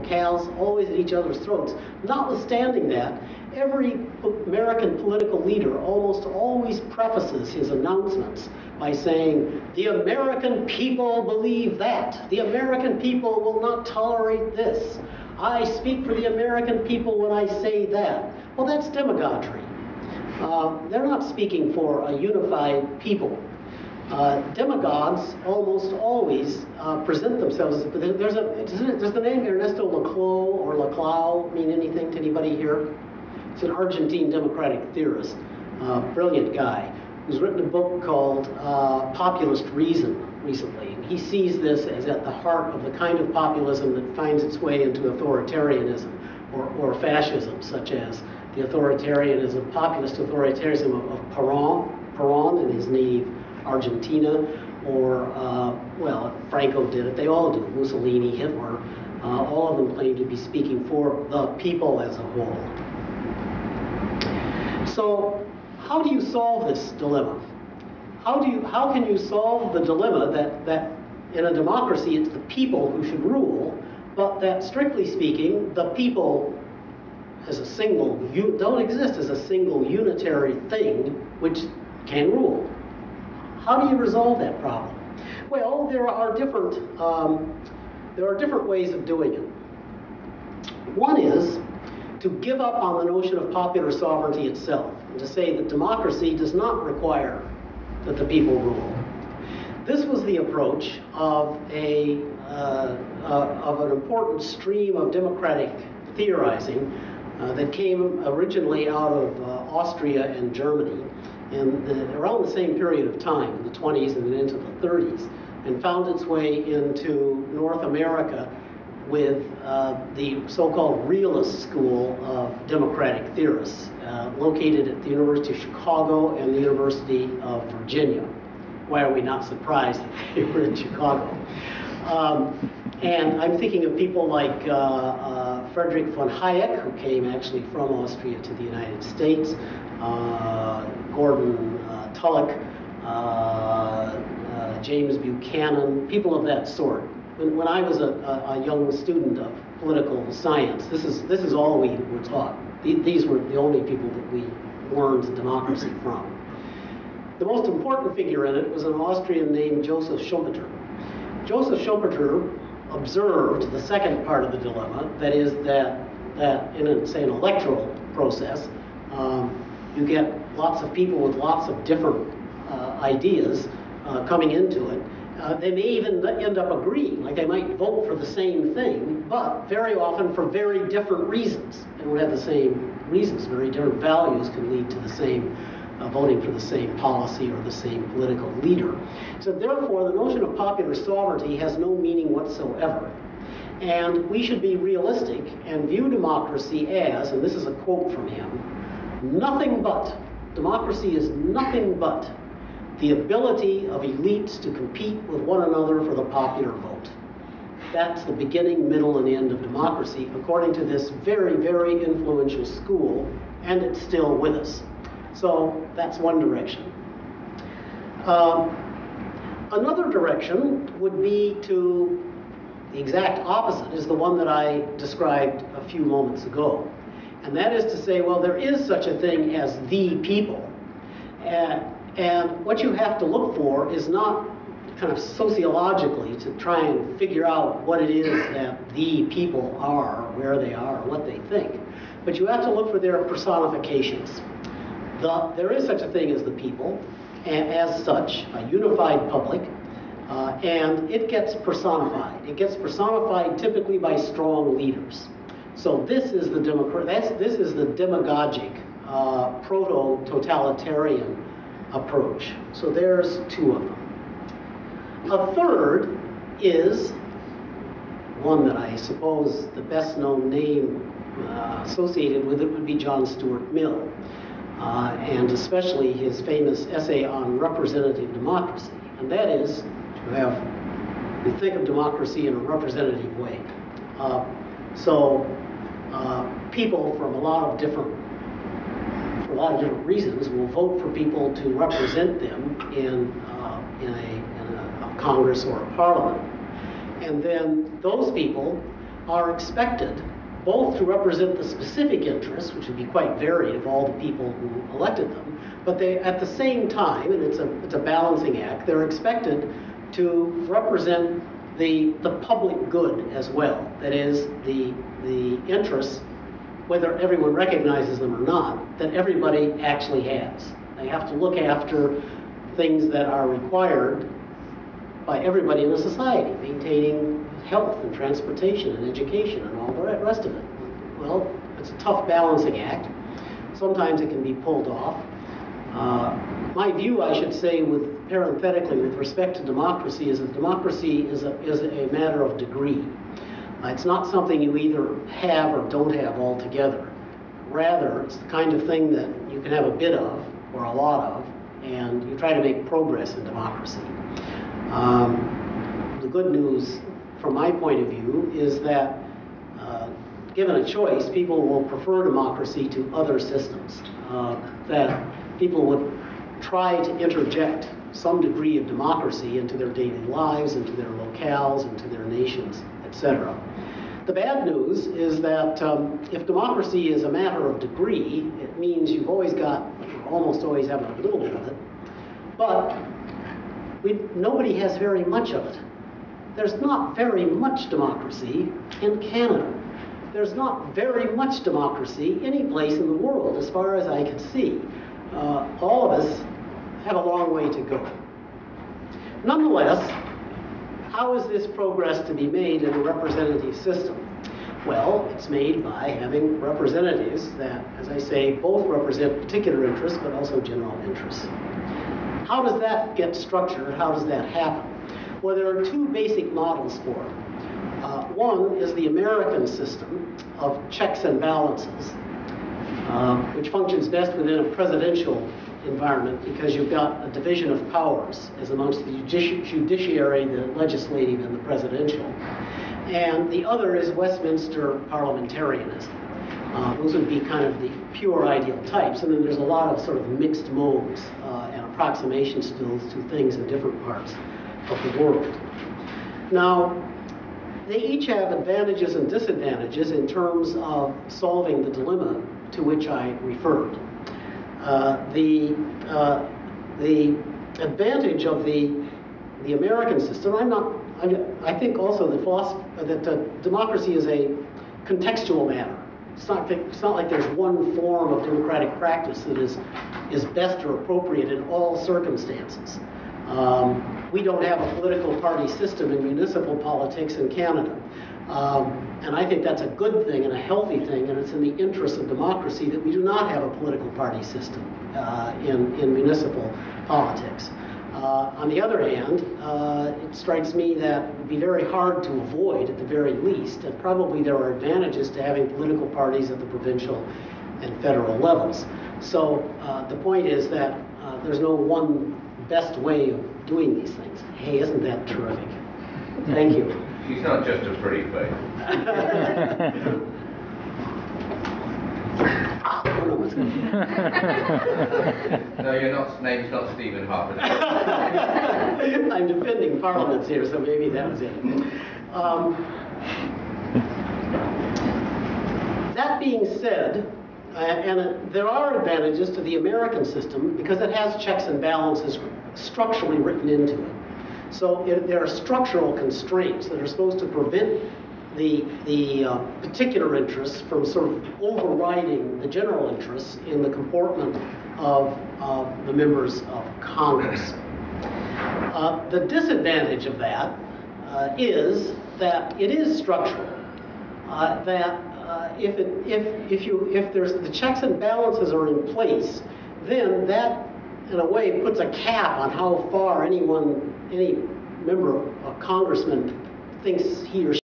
paths, always at each other's throats. Notwithstanding that, every American political leader almost always prefaces his announcements by saying, the American people believe that. The American people will not tolerate this. I speak for the American people when I say that. Well, that's demagoguery. They're not speaking for a unified people. Demagogues almost always present themselves as, does the name Ernesto Laclau or Laclau mean anything to anybody here? It's an Argentine democratic theorist, brilliant guy, who's written a book called Populist Reason recently. And he sees this as at the heart of the kind of populism that finds its way into authoritarianism or fascism, such as the authoritarianism, populist authoritarianism of Perón in his native Argentina, or, well, Franco did it, they all do, Mussolini, Hitler, all of them claim to be speaking for the people as a whole. So, how do you solve this dilemma? How can you solve the dilemma that in a democracy it's the people who should rule, but that strictly speaking, the people as a single, don't exist as a single unitary thing which can rule? How do you resolve that problem? Well, there are different ways of doing it. One is to give up on the notion of popular sovereignty itself, and to say that democracy does not require that the people rule. This was the approach of an important stream of democratic theorizing that came originally out of Austria and Germany around the same period of time, in the 20s and then into the 30s, and found its way into North America with the so-called realist school of democratic theorists, located at the University of Chicago and the University of Virginia. Why are we not surprised that they were in Chicago? And I'm thinking of people like Friedrich von Hayek, who came actually from Austria to the United States, Gordon Tullock, James Buchanan, people of that sort. When I was a young student of political science, this is all we were taught. These were the only people that we learned democracy from. The most important figure in it was an Austrian named Joseph Schumpeter. Joseph Schumpeter observed the second part of the dilemma, that is that in, say, an electoral process, you get lots of people with lots of different ideas coming into it. They may even end up agreeing, like they might vote for the same thing, but very often for very different reasons. They don't have the same reasons. Very different values can lead to the same voting for the same policy or the same political leader. So therefore, the notion of popular sovereignty has no meaning whatsoever. And we should be realistic and view democracy as, and this is a quote from him, nothing but, democracy is nothing but the ability of elites to compete with one another for the popular vote. That's the beginning, middle, and end of democracy, according to this very, very influential school, and it's still with us. So that's one direction. Another direction would be to, the exact opposite is the one that I described a few moments ago. And that is to say, well, there is such a thing as the people. And what you have to look for is not kind of sociologically to try and figure out what it is that the people are, where they are, what they think. But you have to look for their personifications. There is such a thing as the people, and as such, a unified public, and it gets personified. It gets personified typically by strong leaders. So this is the demagogic, proto-totalitarian approach. So there's two of them. A third is one that I suppose the best known name associated with it would be John Stuart Mill. And especially his famous essay on representative democracy. And that is to think of democracy in a representative way. People from a lot of different reasons will vote for people to represent them in a Congress or a Parliament. And then those people are expected both to represent the specific interests, which would be quite varied of all the people who elected them, but they, at the same time, and it's a balancing act, they're expected to represent the public good as well. That is, the interests, whether everyone recognizes them or not, that everybody actually has. They have to look after things that are required by everybody in the society, maintaining health and transportation and education and all the rest of it. Well, it's a tough balancing act. Sometimes it can be pulled off. My view, I should say, parenthetically, with respect to democracy, is that democracy is a matter of degree. It's not something you either have or don't have altogether. Rather, it's the kind of thing that you can have a bit of or a lot of, and you try to make progress in democracy. The good news, from my point of view, is that given a choice, people will prefer democracy to other systems. That people would try to interject some degree of democracy into their daily lives, into their locales, into their nations, etc. The bad news is that if democracy is a matter of degree, it means you've always got, or almost always have a little bit of it, but nobody has very much of it. There's not very much democracy in Canada. There's not very much democracy any place in the world, as far as I can see. All of us have a long way to go. Nonetheless, how is this progress to be made in a representative system? Well, it's made by having representatives that, as I say, both represent particular interests, but also general interests. How does that get structured? How does that happen? Well, there are two basic models for it. One is the American system of checks and balances, which functions best within a presidential environment because you've got a division of powers as amongst the judiciary, the legislative, and the presidential. And the other is Westminster parliamentarianism. Those would be kind of the pure ideal types. And then there's a lot of sort of mixed modes and approximation skills to things in different parts of the world. Now, they each have advantages and disadvantages in terms of solving the dilemma to which I referred. The advantage of the American system, I think also that democracy is a contextual matter. It's not like there's one form of democratic practice that is best or appropriate in all circumstances. We don't have a political party system in municipal politics in Canada. And I think that's a good thing and a healthy thing, and it's in the interest of democracy that we do not have a political party system in municipal politics. On the other hand, it strikes me that it would be very hard to avoid, at the very least, and probably there are advantages to having political parties at the provincial and federal levels. So the point is that there's no one best way of doing these things. Hey, isn't that terrific? Thank you. She's not just a pretty face. No, you're not. Name's not Stephen Harper. I'm defending parliaments here, so maybe that was it. That being said, there are advantages to the American system because it has checks and balances structurally written into it. So there are structural constraints that are supposed to prevent the particular interests from sort of overriding the general interests in the comportment of the members of Congress. The disadvantage of that is that it is structural. That if there's the checks and balances are in place, then that in a way puts a cap on how far any member of congressman thinks he or she